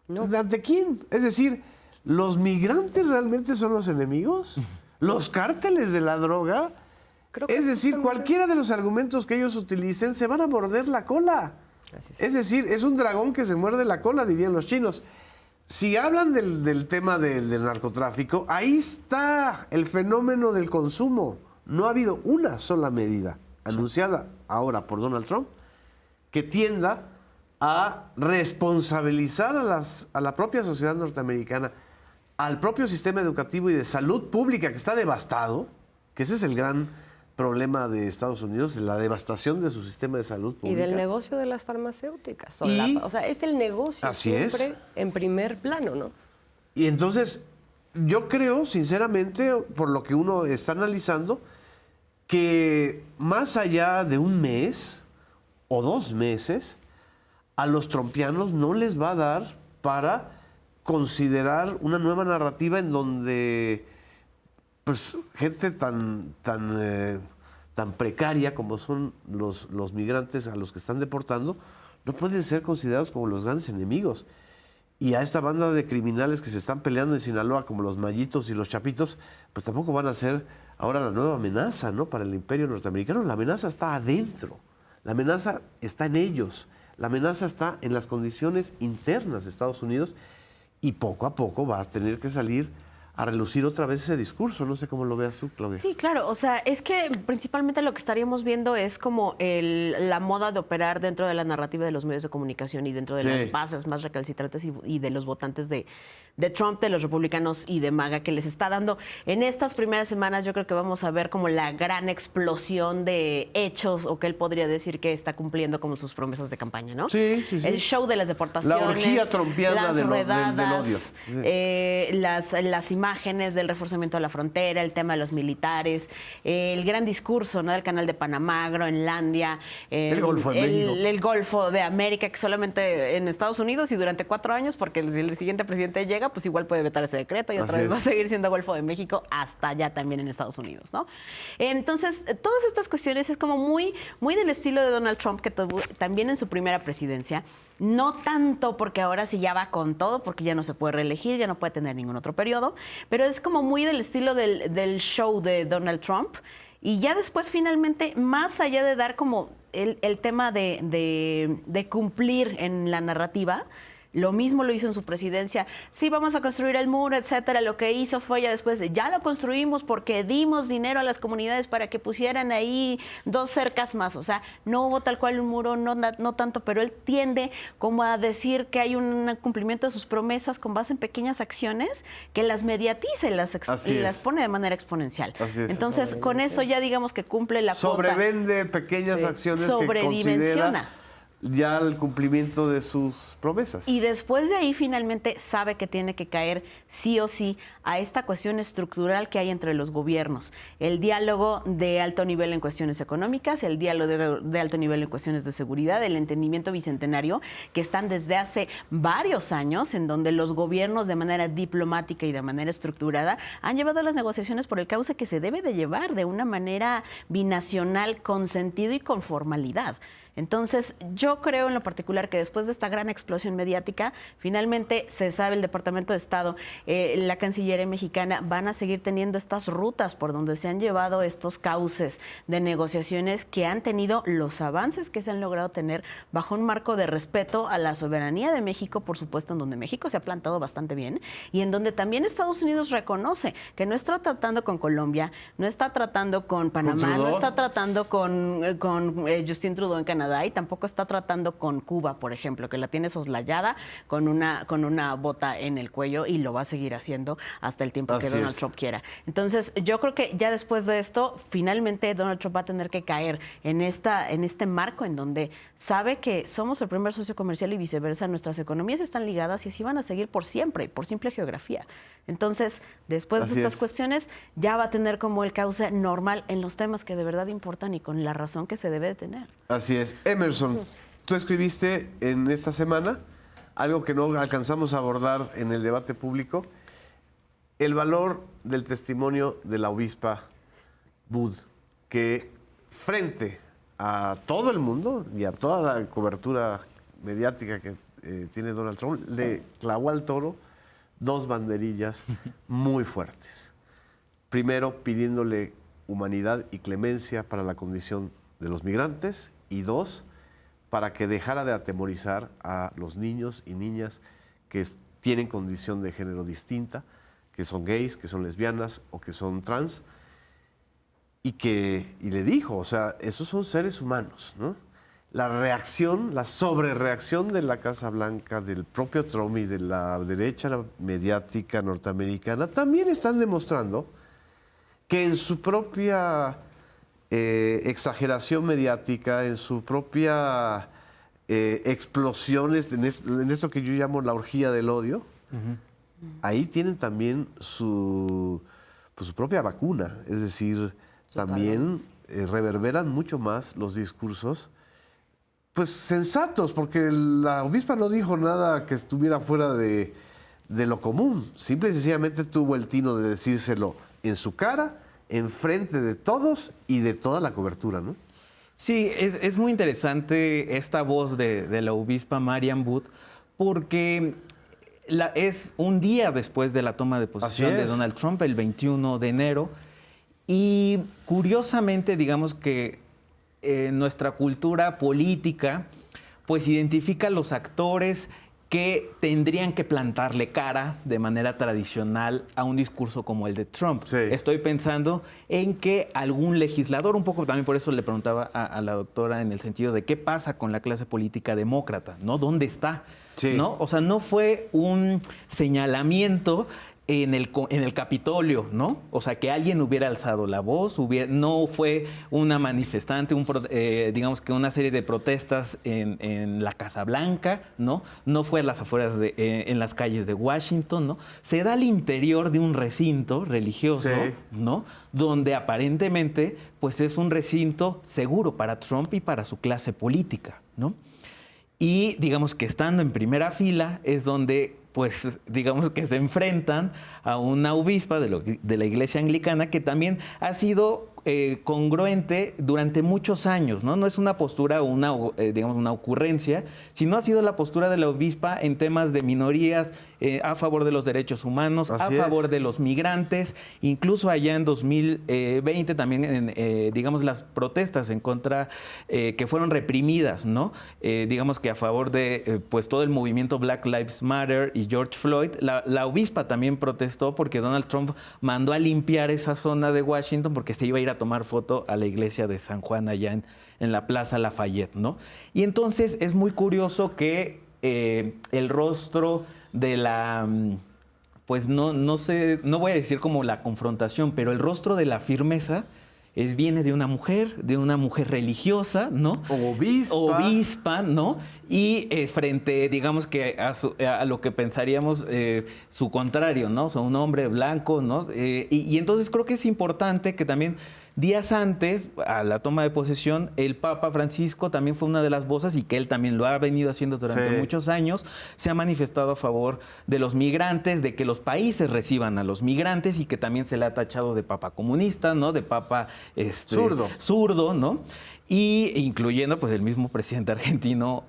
No. ¿ante quién? Es decir, ¿los migrantes realmente son los enemigos? ¿Los cárteles de la droga? Creo que Es decir, justamente- cualquiera de los argumentos que ellos utilicen se van a morder la cola. Así es. Es decir, es un dragón que se muerde la cola, dirían los chinos. Si hablan del tema del narcotráfico, ahí está el fenómeno del consumo. No ha habido una sola medida anunciada ahora por Donald Trump que tienda a responsabilizar a la propia sociedad norteamericana, al propio sistema educativo y de salud pública que está devastado, que ese es el gran problema de Estados Unidos, la devastación de su sistema de salud Y pública. del negocio de las farmacéuticas. O sea, es el negocio Así es. siempre en primer plano, ¿no? Y entonces, yo creo, sinceramente, por lo que uno está analizando, que más allá de un mes o 2 meses, a los trompianos no les va a dar para considerar una nueva narrativa en donde pues gente tan precaria como son los migrantes a los que están deportando, no pueden ser considerados como los grandes enemigos. Y a esta banda de criminales que se están peleando en Sinaloa, como los Mallitos y los Chapitos, pues tampoco van a ser ahora la nueva amenaza, ¿no? Para el imperio norteamericano. La amenaza está adentro, la amenaza está en ellos, la amenaza está en las condiciones internas de Estados Unidos y poco a poco va a tener que salir a relucir otra vez ese discurso. No sé cómo lo veas tú, Claudia. Sí, claro. O sea, es que principalmente lo que estaríamos viendo es como la moda de operar dentro de la narrativa de los medios de comunicación y dentro de Sí. las bases más recalcitrantes y de los votantes de Trump, de los republicanos y de MAGA que les está dando. En estas primeras semanas yo creo que vamos a ver como la gran explosión de hechos o que él podría decir que está cumpliendo como sus promesas de campaña, ¿no? Sí, sí, sí. El show de las deportaciones. La orgía trompiana las del redadas, odio. Sí. las imágenes del reforzamiento de la frontera, el tema de los militares, el gran discurso, ¿no? Del Canal de Panamá, Groenlandia, El Golfo de México. el Golfo de América, que solamente en Estados Unidos y durante 4 años, porque si el siguiente presidente llega, pues igual puede vetar ese decreto y otra Así vez va a es. seguir siendo Golfo de México hasta allá también en Estados Unidos, ¿no? Entonces, todas estas cuestiones es como muy, muy del estilo de Donald Trump, que tuvo también en su primera presidencia. No tanto porque ahora sí ya va con todo, porque ya no se puede reelegir, ya no puede tener ningún otro periodo, pero es como muy del estilo del show de Donald Trump. Y ya después, finalmente, más allá de dar como el tema de cumplir en la narrativa, lo mismo lo hizo en su presidencia. Sí, vamos a construir el muro, etcétera. Lo que hizo fue ya después, ya lo construimos porque dimos dinero a las comunidades para que pusieran ahí 2 cercas más. O sea, no hubo tal cual un muro, no tanto, pero él tiende como a decir que hay un cumplimiento de sus promesas con base en pequeñas acciones que las mediatiza y las Así es. pone de manera exponencial. Así es. Entonces, con eso ya digamos que cumple la cuota. Sobrevende pequeñas acciones que Sobredimensiona. considera ya el cumplimiento de sus promesas. Y después de ahí finalmente sabe que tiene que caer sí o sí a esta cuestión estructural que hay entre los gobiernos. El diálogo de alto nivel en cuestiones económicas, el diálogo de alto nivel en cuestiones de seguridad, el entendimiento bicentenario, que están desde hace varios años, en donde los gobiernos de manera diplomática y de manera estructurada han llevado las negociaciones por el cauce que se debe de llevar de una manera binacional, con sentido y con formalidad. Entonces, yo creo en lo particular que después de esta gran explosión mediática, finalmente se sabe, el Departamento de Estado, la Cancillería mexicana van a seguir teniendo estas rutas por donde se han llevado estos cauces de negociaciones que han tenido los avances que se han logrado tener bajo un marco de respeto a la soberanía de México, por supuesto, en donde México se ha plantado bastante bien y en donde también Estados Unidos reconoce que no está tratando con Colombia, no está tratando con Panamá, no está tratando con Justin Trudeau en Canadá, nada y tampoco está tratando con Cuba, por ejemplo, que la tiene soslayada con una bota en el cuello y lo va a seguir haciendo hasta el tiempo que Donald Trump quiera. Entonces, yo creo que ya después de esto, finalmente Donald Trump va a tener que caer en este marco en donde sabe que somos el primer socio comercial y viceversa, nuestras economías están ligadas y así van a seguir por siempre, por simple geografía. Entonces, después de estas cuestiones, ya va a tener como el cauce normal en los temas que de verdad importan y con la razón que se debe de tener. Así es. Emerson, tú escribiste en esta semana algo que no alcanzamos a abordar en el debate público, el valor del testimonio de la obispa Wood, que frente a todo el mundo y a toda la cobertura mediática que tiene Donald Trump, le clavó al toro 2 banderillas muy fuertes. Primero, pidiéndole humanidad y clemencia para la condición de los migrantes, y 2, para que dejara de atemorizar a los niños y niñas que tienen condición de género distinta, que son gays, que son lesbianas o que son trans, y le dijo, o sea, esos son seres humanos, ¿no? La reacción, la sobrereacción de la Casa Blanca, del propio Trump y de la derecha mediática norteamericana también están demostrando que en su propia exageración mediática, en su propia explosiones, en esto que yo llamo la orgía del odio, ahí tienen también su propia vacuna. Es decir, también reverberan mucho más los discursos pues sensatos, porque la obispa no dijo nada que estuviera fuera de lo común. Simple y sencillamente tuvo el tino de decírselo en su cara, enfrente de todos y de toda la cobertura, ¿no? Sí, es muy interesante esta voz de la obispa Marian Wood, porque es un día después de la toma de posesión de Donald Trump, el 21 de enero, y curiosamente, digamos que nuestra cultura política pues identifica los actores que tendrían que plantarle cara de manera tradicional a un discurso como el de Trump. Sí. Estoy pensando en que algún legislador, un poco también por eso le preguntaba a la doctora en el sentido de qué pasa con la clase política demócrata, ¿no? ¿Dónde está? Sí. ¿No? O sea, no fue un señalamiento en el Capitolio, ¿no? O sea, que alguien hubiera alzado la voz, no fue una manifestante, digamos que una serie de protestas en la Casa Blanca, ¿no? No fue a las afueras, en las calles de Washington, ¿no? Se da al interior de un recinto religioso, sí, ¿no? Donde aparentemente, pues es un recinto seguro para Trump y para su clase política, ¿no? Y digamos que estando en primera fila es donde pues digamos que se enfrentan a una obispa de la iglesia anglicana que también ha sido congruente durante muchos años, ¿no? No es una postura o digamos una ocurrencia, sino ha sido la postura de la obispa en temas de minorías, a favor de los derechos humanos, a favor de los migrantes, incluso allá en 2020 también, digamos, las protestas en contra, que fueron reprimidas, ¿no? Digamos que a favor de pues todo el movimiento Black Lives Matter y George Floyd, la obispa también protestó porque Donald Trump mandó a limpiar esa zona de Washington porque se iba a ir a tomar foto a la iglesia de San Juan allá en la Plaza Lafayette, ¿no? Y entonces es muy curioso que el rostro de la, pues no sé, no voy a decir como la confrontación, pero el rostro de la firmeza viene de una mujer religiosa, ¿no? Obispa, ¿no? Y frente, digamos que a lo que pensaríamos su contrario, ¿no? O sea, un hombre blanco, ¿no? Y entonces creo que es importante que también días antes, a la toma de posesión, el Papa Francisco también fue una de las voces y que él también lo ha venido haciendo durante muchos años, se ha manifestado a favor de los migrantes, de que los países reciban a los migrantes y que también se le ha tachado de papa comunista, ¿no? De papa zurdo, ¿no? Y incluyendo pues el mismo presidente argentino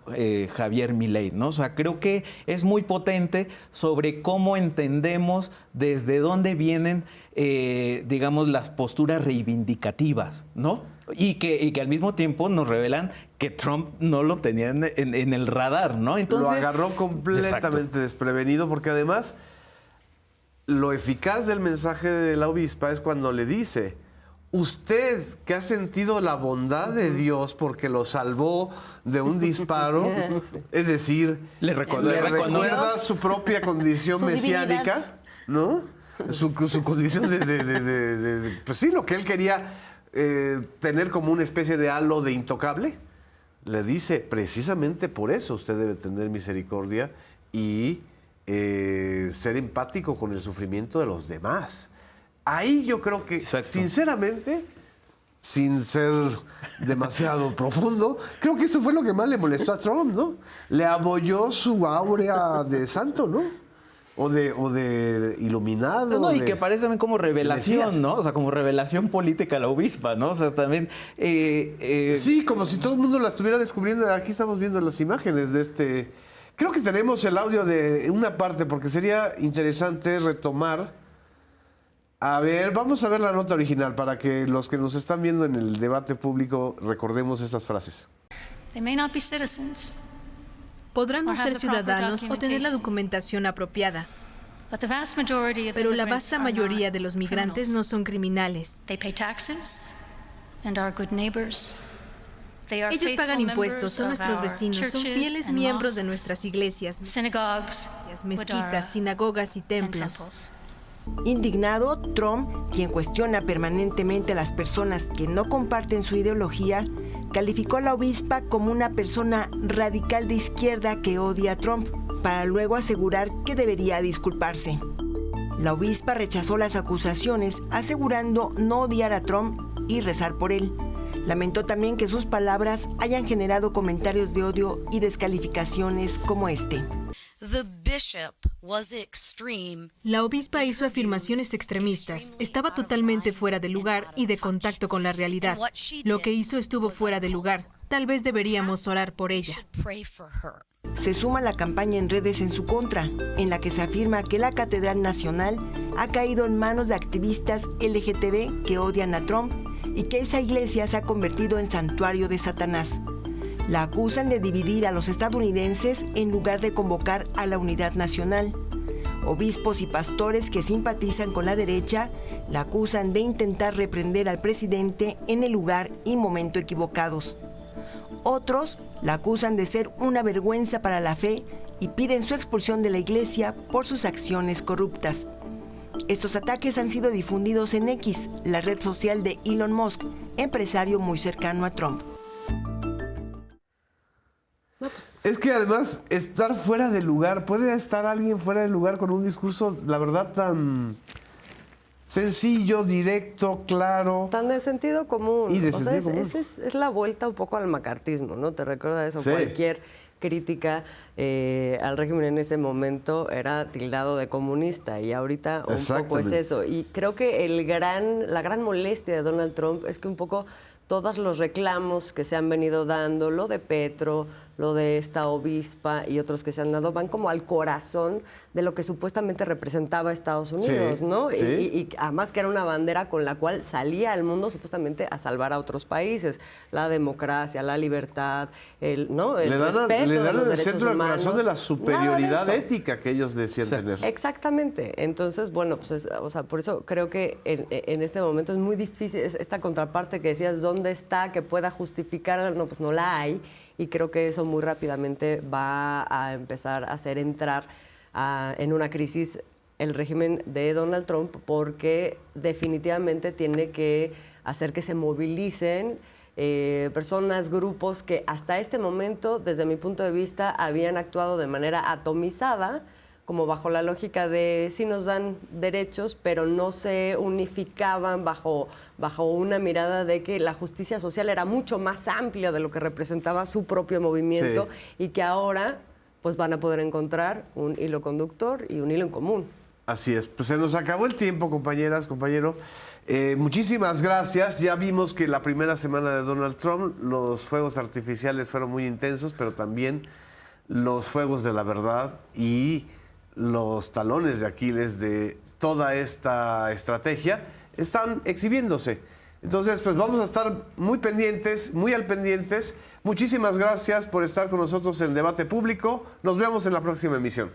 Javier Milei, ¿no? O sea, creo que es muy potente sobre cómo entendemos desde dónde vienen, digamos, las posturas reivindicativas, ¿no? Y que al mismo tiempo nos revelan que Trump no lo tenía en el radar, ¿no? Entonces, lo agarró completamente desprevenido, porque además lo eficaz del mensaje de la obispa es cuando le dice: usted que ha sentido la bondad de Dios porque lo salvó de un disparo, es decir, le recuerda su propia condición Su mesiánica, ¿no? Su condición pues sí, lo que él quería tener como una especie de halo de intocable. Le dice, precisamente por eso usted debe tener misericordia y ser empático con el sufrimiento de los demás. Ahí yo creo que, sinceramente, sin ser demasiado profundo, creo que eso fue lo que más le molestó a Trump, ¿no? Le abolló su áurea de santo, ¿no? O de iluminado. No, y que parece también como revelación, Mesías. ¿no? O sea, como revelación política a la obispa, ¿no? O sea, también... Sí, como si todo el mundo la estuviera descubriendo. Aquí estamos viendo las imágenes de este... Creo que tenemos el audio de una parte, porque sería interesante retomar. A ver, vamos a ver la nota original para que los que nos están viendo en el debate público recordemos estas frases. They may not be citizens, Podrán no or have ser the proper ciudadanos o tener la documentation. documentación apropiada, but the vast majority of pero la immigrants vasta are mayoría not de los migrantes no criminals. son criminales. They pay taxes and are good neighbors. They are Ellos pagan faithful impuestos, son members of nuestros our vecinos, son churches fieles and miembros de mosques, nuestras iglesias, synagogues, mezquitas, sinagogas y and templos. temples. Indignado, Trump, quien cuestiona permanentemente a las personas que no comparten su ideología, calificó a la obispa como una persona radical de izquierda que odia a Trump, para luego asegurar que debería disculparse. La obispa rechazó las acusaciones, asegurando no odiar a Trump y rezar por él. Lamentó también que sus palabras hayan generado comentarios de odio y descalificaciones como este. La obispa hizo afirmaciones extremistas, estaba totalmente fuera de lugar y de contacto con la realidad. Lo que hizo estuvo fuera de lugar. Tal vez deberíamos orar por ella. Se suma la campaña en redes en su contra, en la que se afirma que la Catedral Nacional ha caído en manos de activistas LGTB que odian a Trump y que esa iglesia se ha convertido en santuario de Satanás. La acusan de dividir a los estadounidenses en lugar de convocar a la unidad nacional. Obispos y pastores que simpatizan con la derecha la acusan de intentar reprender al presidente en el lugar y momento equivocados. Otros la acusan de ser una vergüenza para la fe y piden su expulsión de la iglesia por sus acciones corruptas. Estos ataques han sido difundidos en X, la red social de Elon Musk, empresario muy cercano a Trump. Es que además estar fuera de lugar, puede estar alguien fuera de lugar con un discurso, la verdad, tan sencillo, directo, claro. Tan de sentido común. Y de O sea, sentido común. es la vuelta un poco al macartismo, ¿no? ¿Te recuerda eso? Sí. Cualquier crítica al régimen en ese momento era tildado de comunista y ahorita un poco es Exactamente. eso. Y creo que la gran molestia de Donald Trump es que un poco todos los reclamos que se han venido dando, lo de Petro, lo de esta obispa y otros que se han dado, van como al corazón de lo que supuestamente representaba Estados Unidos, Sí, ¿no? sí. Y además que era una bandera con la cual salía al mundo supuestamente a salvar a otros países. La democracia, la libertad, ¿no? El Le dan respeto de el los derechos centro del humanos. corazón de la Nada superioridad de eso. ética que ellos decían tener. Exactamente. Entonces, bueno, pues, o sea, por eso creo que en este momento es muy difícil esta contraparte que decías, ¿dónde está? Que pueda justificar, no, pues no la hay. Y creo que eso muy rápidamente va a empezar a hacer entrar en una crisis el régimen de Donald Trump, porque definitivamente tiene que hacer que se movilicen personas, grupos que hasta este momento, desde mi punto de vista, habían actuado de manera atomizada, como bajo la lógica de sí nos dan derechos, pero no se unificaban bajo una mirada de que la justicia social era mucho más amplia de lo que representaba su propio movimiento, Sí. y que ahora pues van a poder encontrar un hilo conductor y un hilo en común. Así es. Pues se nos acabó el tiempo, compañeras, compañero. Muchísimas gracias. Ya vimos que la primera semana de Donald Trump los fuegos artificiales fueron muy intensos, pero también los fuegos de la verdad y los talones de Aquiles de toda esta estrategia están exhibiéndose. Entonces, pues vamos a estar muy pendientes, muy al pendientes. Muchísimas gracias por estar con nosotros en Debate Público. Nos vemos en la próxima emisión.